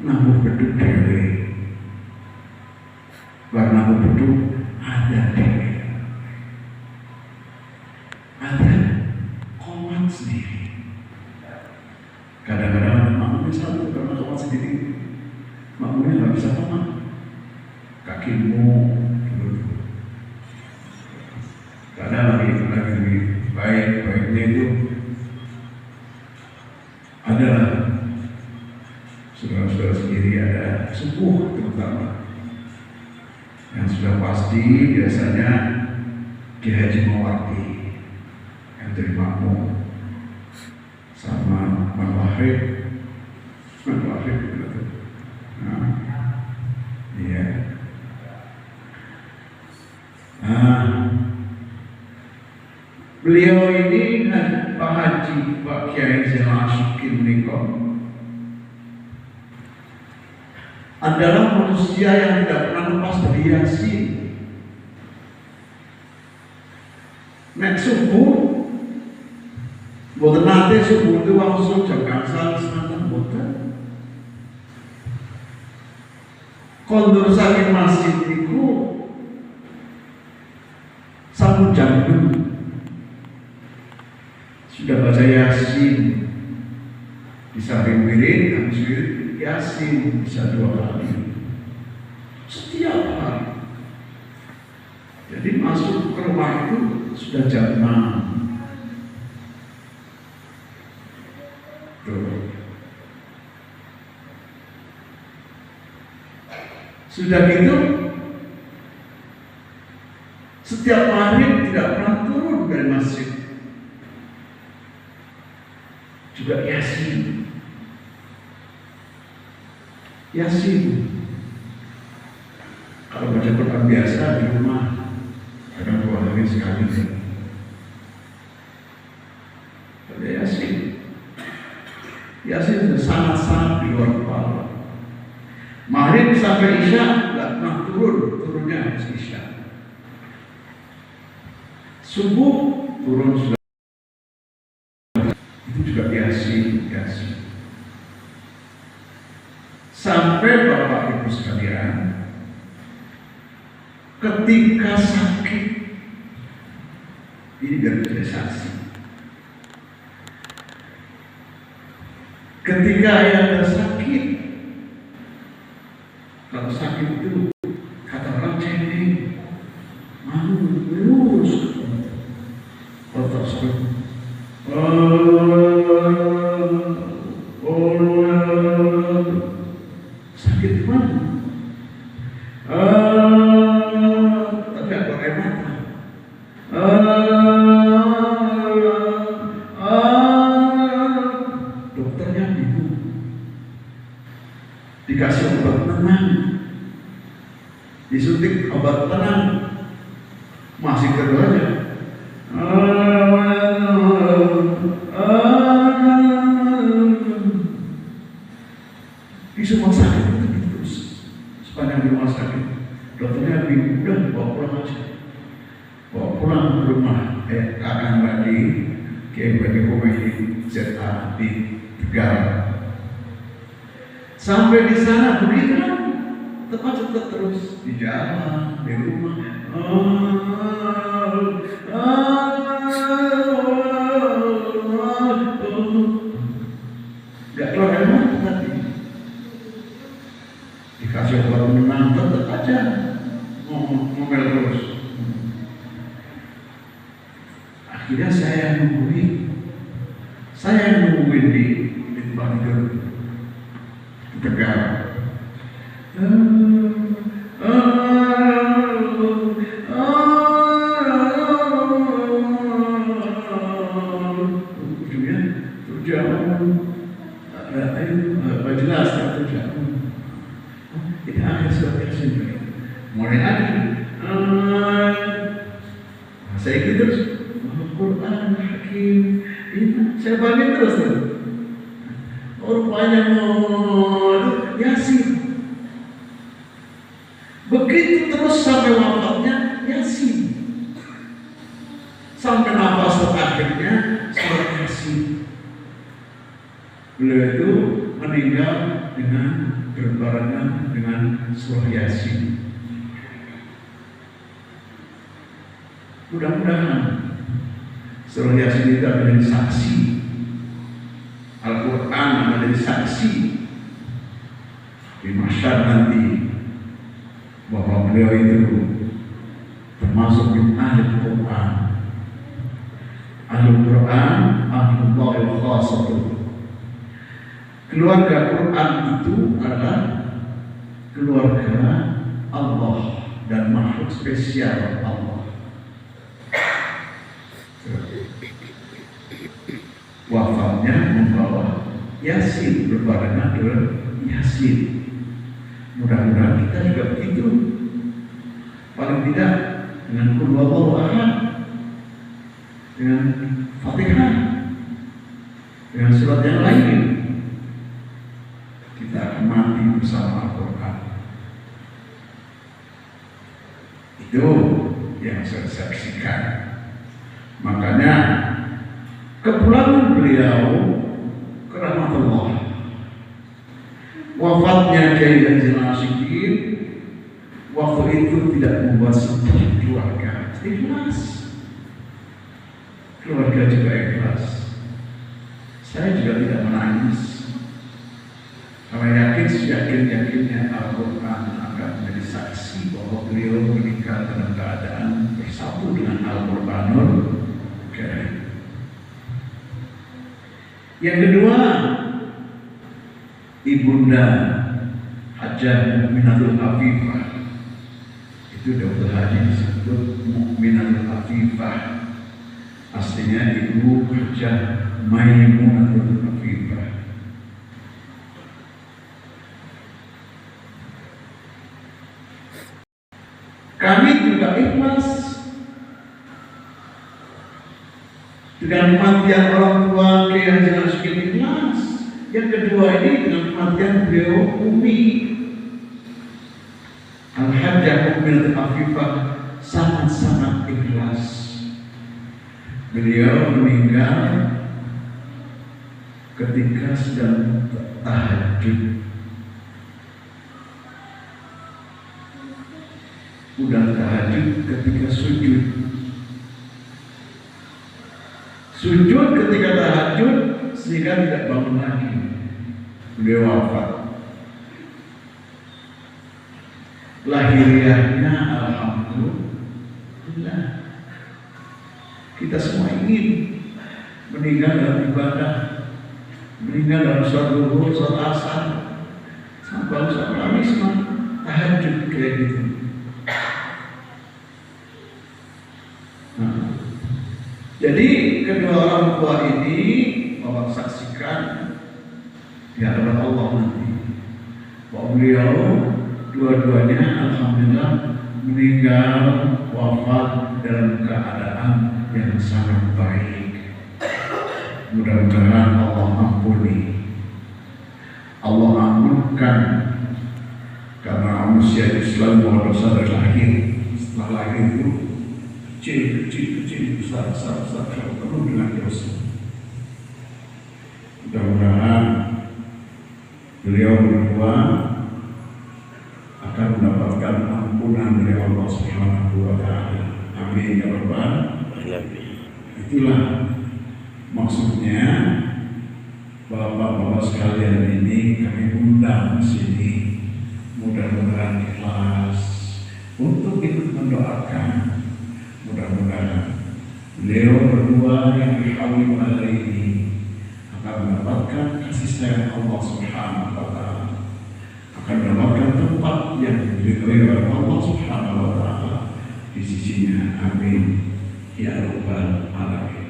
namun beduk dewe. Karena beduk ada dewe, ada komat sendiri. Kadang-kadang makmumnya satu karena komat sendiri, makmumnya nggak bisa komat. Kakimu dulu. Karena lagi baiknya itu adalah saudara-saudara sendiri, ada sepuh terutama yang sudah pasti biasanya Kiai Haji Mawardi yang jadi makmum sama Man Wahid begitu. Nah, iya. Beliau ini Pak Haji Pak Kiai Zainal Asyikin Nikon adalah manusia yang tidak pernah lepas dari Yasin. Nek subuh, boten nate subuh itu langsung jam gangsal semanten boten. Kondur saking masjid itu sampun jam 6 sudah baca Yasin, bisa wirid, habis wirid Yasin bisa 2 kali setiap hari. Jadi masuk ke rumah itu sudah jam 6. Tuh. Sudah gitu setiap maghrib tidak pernah turun dari masjid, juga Yasin. Kalau baca Quran biasa di rumah kadang 2 hari sekali. Ada Yasin itu sangat-sangat di luar kepala. Maghrib sampai Isya tidak pernah turunnya habis Isya. Subuh turun sudah. Itu juga Yasin. Sampai Bapak Ibu sekalian, ketika sakit, ini dari saksi. Ketika Anda sakit, kalau sakit itu kata orang cengeng, mau lurus, kalau tak sakit, sakit di mana? Tapi ada air mata. Dokternya bingung. Dikasih obat tenang, disuntik obat tenang, masih keduanya. Di semua sakit itu terus sepanjang di rumah sakit, dokternya bingung, udah bawa pulang aja, bawa pulang ke rumah Kakang Badi Kiai Badi Komedi ZA di Tegal. Sampai di sana begitu kan, tetap terus di jalan, di rumah. Gak keluar dari mana tadi. Dikasih obat menang, tetap aja ngomel terus. Akhirnya saya nungguin di tempat tidur Tegal. Ujungnya terjauh, jelas terjauh. Ini akhir surat Yasin. Mulai lagi. Saya ikut terus. Al-Quran Hakim. Saya bagi terus. Rupanya Yasin. Begitu terus sampai wafatnya Yasin. Sampai nafas terakhirnya surat Yasin. Beliau itu meninggal di dengan berbarengan dengan surah Yasin. Mudah-mudahan surah Yasin itu akan menjadi saksi, Al-Quran akan menjadi saksi di mahsyar nanti bahwa beliau itu termasuk min ahli Quran. Ahli Quran, ahlullah wa khasatuh. Keluarga Quran itu adalah keluarga Allah dan makhluk spesial Allah. Wafatnya membawa Yasin, berbarengan dengan Yasin. Mudah-mudahan kita juga begitu. Paling tidak dengan Qul huwallahu ahad, dengan Fatihah, dengan surat yang lain, kita akan mati bersama Al-Quran. Itu yang saya saksikan. Makanya kepulangan beliau ke rahmatullah, wafatnya Kiai Haji Nasiruddin waktu itu tidak membuat sedih keluarga. Ikhlas, keluarga juga ikhlas. Saya juga tidak menangis, karena yakinnya Al-Quran akan menjadi saksi bahwa beliau meninggal dalam keadaan bersatu dengan Al-Quranul Karim. Yang kedua, Ibunda Hajjah Mu'minatul Afifah. Itu dokter haji disebut Mu'minatul Afifah. Aslinya Ibu Hajjah Maimunatul Afifah. Kami juga ikhlas dengan kematian orang tua Kiai Haji Nasiruddin, ikhlas. Yang kedua ini dengan kematian beliau Umi Al-Hajjah Mu'minatul Afifah, sangat-sangat ikhlas. Beliau meninggal ketika sedang tahajud. Udah tahajud ketika sujud. Sujud ketika tahajud sehingga tidak bangun lagi. Beliau wafat. Lahiriahnya alhamdulillah. Kita semua ingin meninggal dalam ibadah, meninggal dalam sholat zuhur, sholat asar, sampai sholat isma, tahajud kayak gitu. Nah, jadi kedua orang tua ini Bapak saksikan di hadapan Allah nanti bahwa beliau dua-duanya alhamdulillah meninggal wafat dalam keadaan yang sangat baik. Mudah-mudahan Allah ampuni, Allah ampunkan, karena manusia Islam bahwa dosa dari lahir, setelah lahir itu kecil, besar, penuh dengan dosa. Mudah-mudahan beliau berdua akan mendapatkan ampunan dari Allah Subhanahu wa Ta'ala. Amin ya Rabbal Alamin. Itulah maksudnya Bapak-bapak sekalian ini kami undang di sini. Mudah-mudahan ikhlas untuk ikut mendoakan. Mudah-mudahan beliau berdua yang dikawin hari ini akan mendapatkan kasih sayang Allah Subhanahu wa Ta'ala, akan mendapatkan tempat yang diridhoi oleh Allah Subhanahu wa Ta'ala di sisinya. Amin ya Rabbal Alamin.